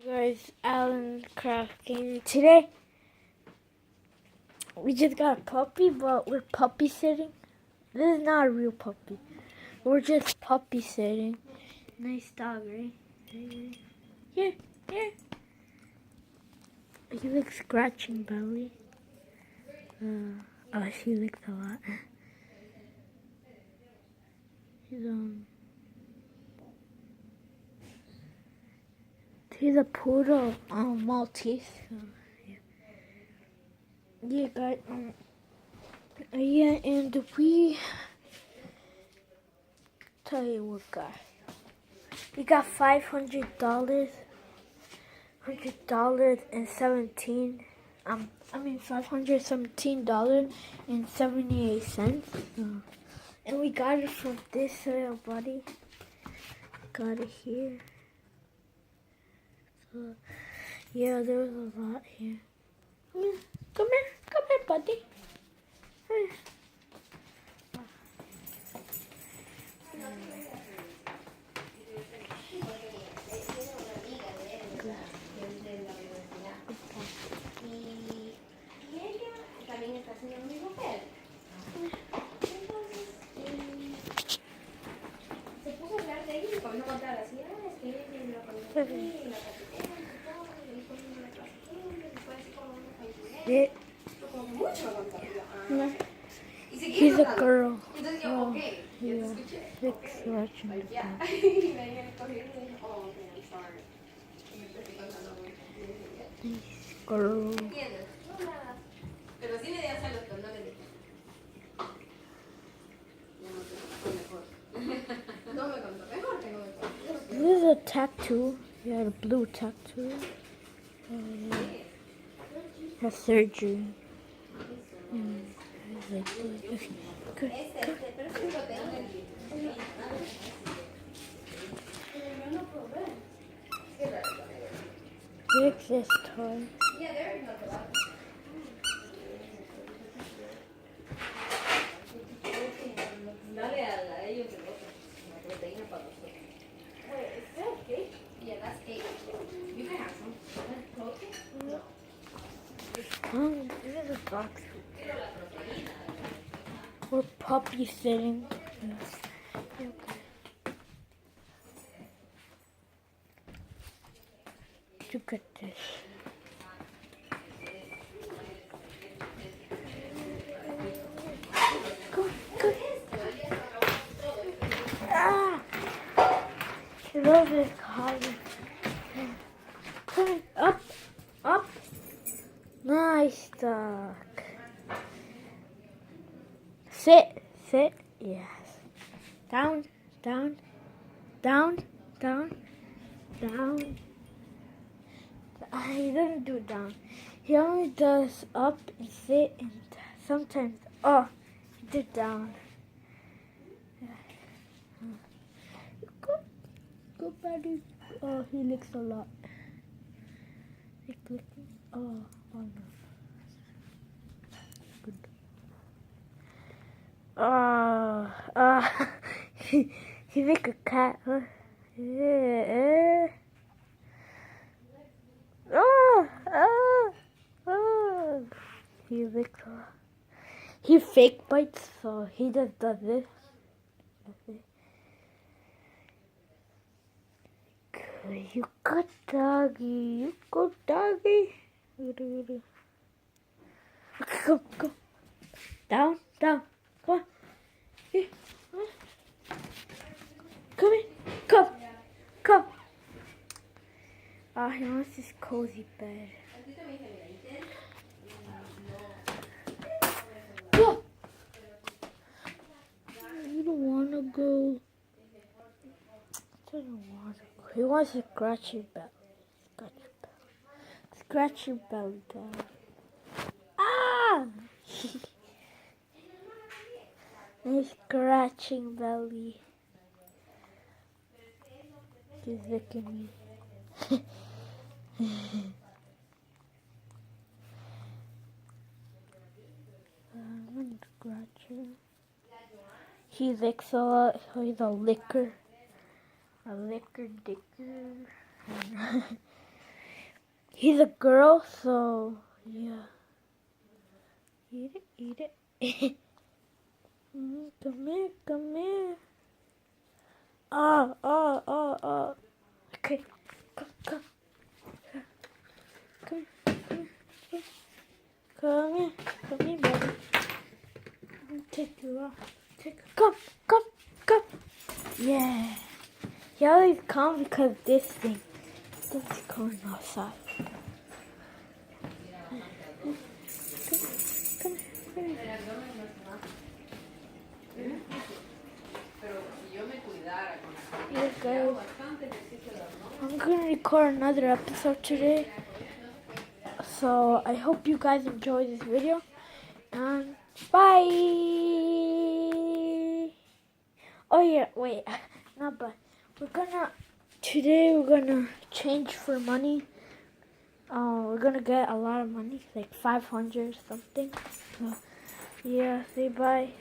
Guys, Alan Craft Gaming. Today, we just got a puppy, but we're puppy sitting. This is not a real puppy. We're just puppy sitting. Nice dog, right? Here, here. He likes scratching belly. She licks a lot. He's a poodle, Maltese. Yeah, guys. And we tell you what, guys. We got $500, $517. $517.78. And we got it from this little buddy. Got it here. So, yeah, there was a lot here. Come here, buddy. He's a girl. Oh, yeah. Six watching the girl. This is a tattoo. He had a blue tattoo. Has surgery. Fix this toy. This is a box. We're puppy sitting. Look at this. Go. Ah! She loves this collar. Come up. Nice dog. Sit. Yes. Down. He doesn't do down. He only does up and sit and sometimes, he did down. Go, buddy. Oh, he licks a lot. Oh no. Good. He's like a cat, huh? Yeah. He licks a lot. He fake bites, so he just does this. You good doggy. Go. Down. Come on. Here. Come in. Come. He wants his cozy bed. Go. You don't want to go. He wants to scratch your belly. Scratch your belly down. Ah! Nice scratching belly. He's licking me. I'm gonna scratch him. He licks a lot. He's a licker. A licker dicker. He's a girl, so yeah. Eat it, eat it. Come here, come here. Oh. Okay, come. Come here, baby. Take you off. Come. Yeah. He always comes because this thing. This is going outside. Come here. Yes, guys. I'm gonna record another episode today. So I hope you guys enjoy this video. And bye. Oh yeah, wait. Not bye. Today we're gonna change for money. We're gonna get a lot of money, like 500 something. So yeah, say bye.